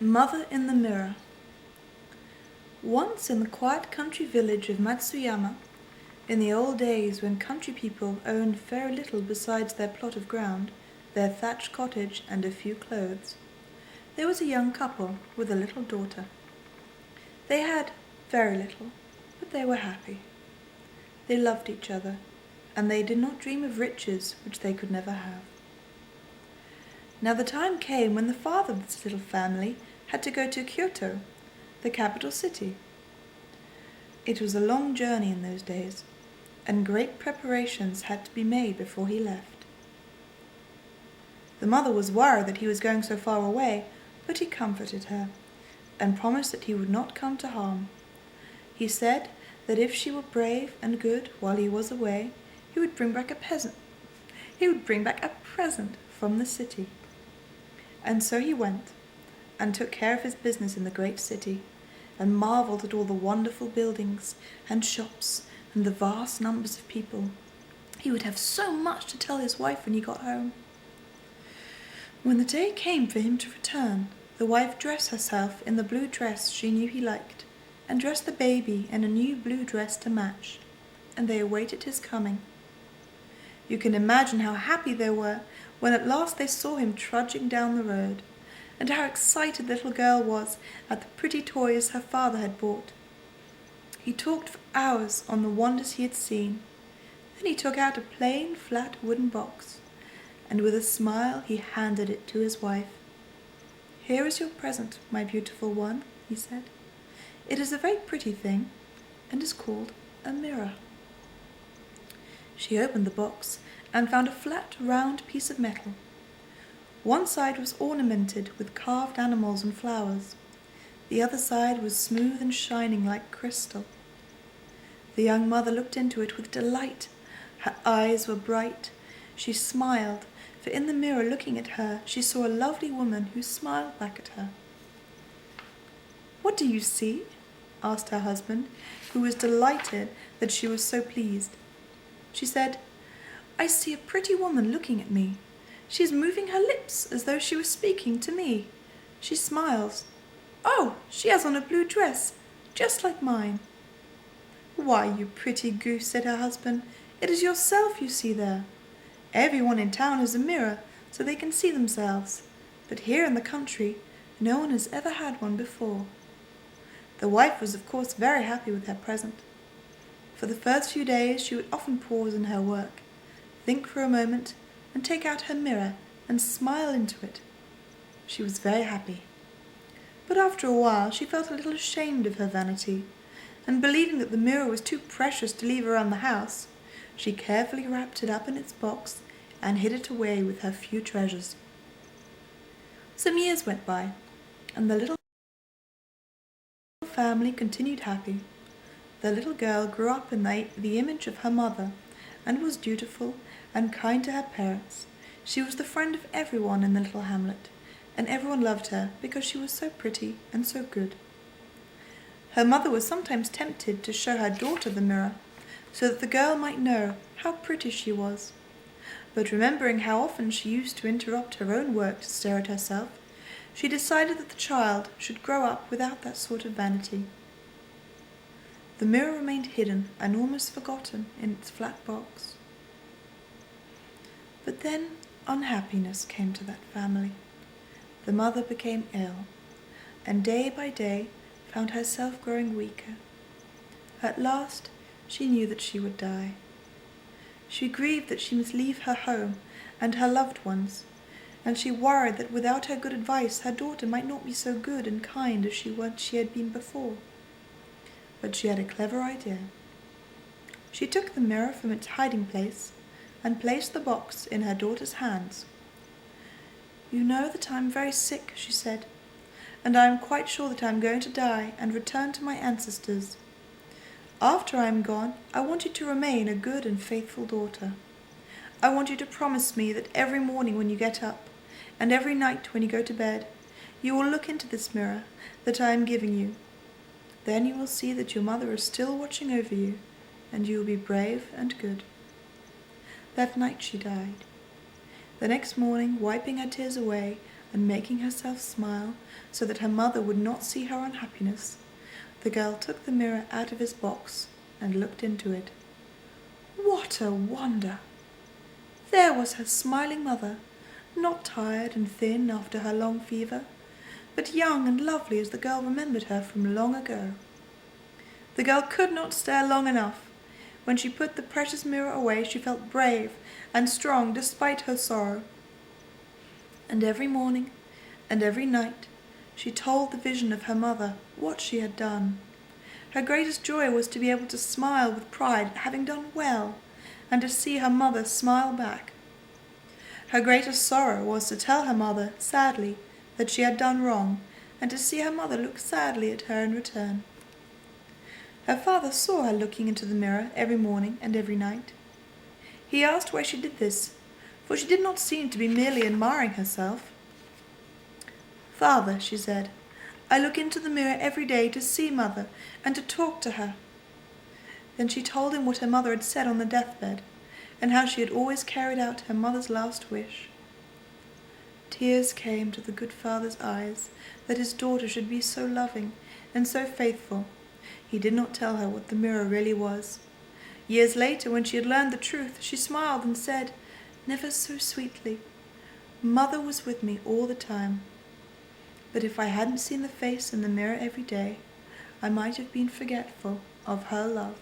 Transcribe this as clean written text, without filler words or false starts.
Mother in the Mirror. Once in the quiet country village of Matsuyama, in the old days when country people owned very little besides their plot of ground, their thatched cottage, and a few clothes, there was a young couple with a little daughter. They had very little, but they were happy. They loved each other, and they did not dream of riches which they could never have. Now the time came when the father of this little family had to go to Kyoto, the capital city. It was a long journey in those days, and great preparations had to be made before he left. The mother was worried that he was going so far away, but he comforted her, and promised that he would not come to harm. He said that if she were brave and good while he was away, he would bring back a present from the city. And so he went, and took care of his business in the great city, and marvelled at all the wonderful buildings and shops and the vast numbers of people. He would have so much to tell his wife when he got home. When the day came for him to return, the wife dressed herself in the blue dress she knew he liked, and dressed the baby in a new blue dress to match, and they awaited his coming. You can imagine how happy they were when at last they saw him trudging down the road, and how excited the little girl was at the pretty toys her father had bought. He talked for hours on the wonders he had seen. Then he took out a plain, flat wooden box, and with a smile he handed it to his wife. "Here is your present, my beautiful one," he said. "It is a very pretty thing, and is called a mirror." She opened the box and found a flat, round piece of metal. One side was ornamented with carved animals and flowers. The other side was smooth and shining like crystal. The young mother looked into it with delight. Her eyes were bright. She smiled, for in the mirror looking at her, she saw a lovely woman who smiled back at her. "What do you see?" asked her husband, who was delighted that she was so pleased. She said, "I see a pretty woman looking at me. She is moving her lips as though she was speaking to me. She smiles. Oh, she has on a blue dress, just like mine." "Why, you pretty goose," said her husband, "it is yourself you see there. Everyone in town has a mirror, so they can see themselves. But here in the country, no one has ever had one before." The wife was of course very happy with her present. For the first few days she would often pause in her work, think for a moment, and take out her mirror and smile into it. She was very happy. But after a while she felt a little ashamed of her vanity, and believing that the mirror was too precious to leave around the house, she carefully wrapped it up in its box and hid it away with her few treasures. Some years went by, and the little family continued happy. The little girl grew up in the image of her mother, and was dutiful and kind to her parents. She was the friend of everyone in the little hamlet, and everyone loved her because she was so pretty and so good. Her mother was sometimes tempted to show her daughter the mirror, so that the girl might know how pretty she was. But remembering how often she used to interrupt her own work to stare at herself, she decided that the child should grow up without that sort of vanity. The mirror remained hidden and almost forgotten in its flat box. But then unhappiness came to that family. The mother became ill, and day by day found herself growing weaker. At last she knew that she would die. She grieved that she must leave her home and her loved ones, and she worried that without her good advice her daughter might not be so good and kind as she had been before. But she had a clever idea. She took the mirror from its hiding place and placed the box in her daughter's hands. "You know that I am very sick," she said, "and I am quite sure that I am going to die and return to my ancestors. After I am gone, I want you to remain a good and faithful daughter. I want you to promise me that every morning when you get up, and every night when you go to bed, you will look into this mirror that I am giving you. Then you will see that your mother is still watching over you, and you will be brave and good." That night she died. The next morning, wiping her tears away and making herself smile so that her mother would not see her unhappiness, the girl took the mirror out of its box and looked into it. What a wonder! There was her smiling mother, not tired and thin after her long fever, but young and lovely as the girl remembered her from long ago. The girl could not stare long enough. When she put the precious mirror away, she felt brave and strong despite her sorrow. And every morning and every night she told the vision of her mother what she had done. Her greatest joy was to be able to smile with pride at having done well, and to see her mother smile back. Her greatest sorrow was to tell her mother, sadly, that she had done wrong, and to see her mother look sadly at her in return. Her father saw her looking into the mirror every morning and every night. He asked why she did this, for she did not seem to be merely admiring herself. "Father," she said, "I look into the mirror every day to see Mother and to talk to her." Then she told him what her mother had said on the deathbed, and how she had always carried out her mother's last wish. Tears came to the good father's eyes that his daughter should be so loving and so faithful. He did not tell her what the mirror really was. Years later, when she had learned the truth, she smiled and said, never so sweetly, "Mother was with me all the time. But if I hadn't seen the face in the mirror every day, I might have been forgetful of her love."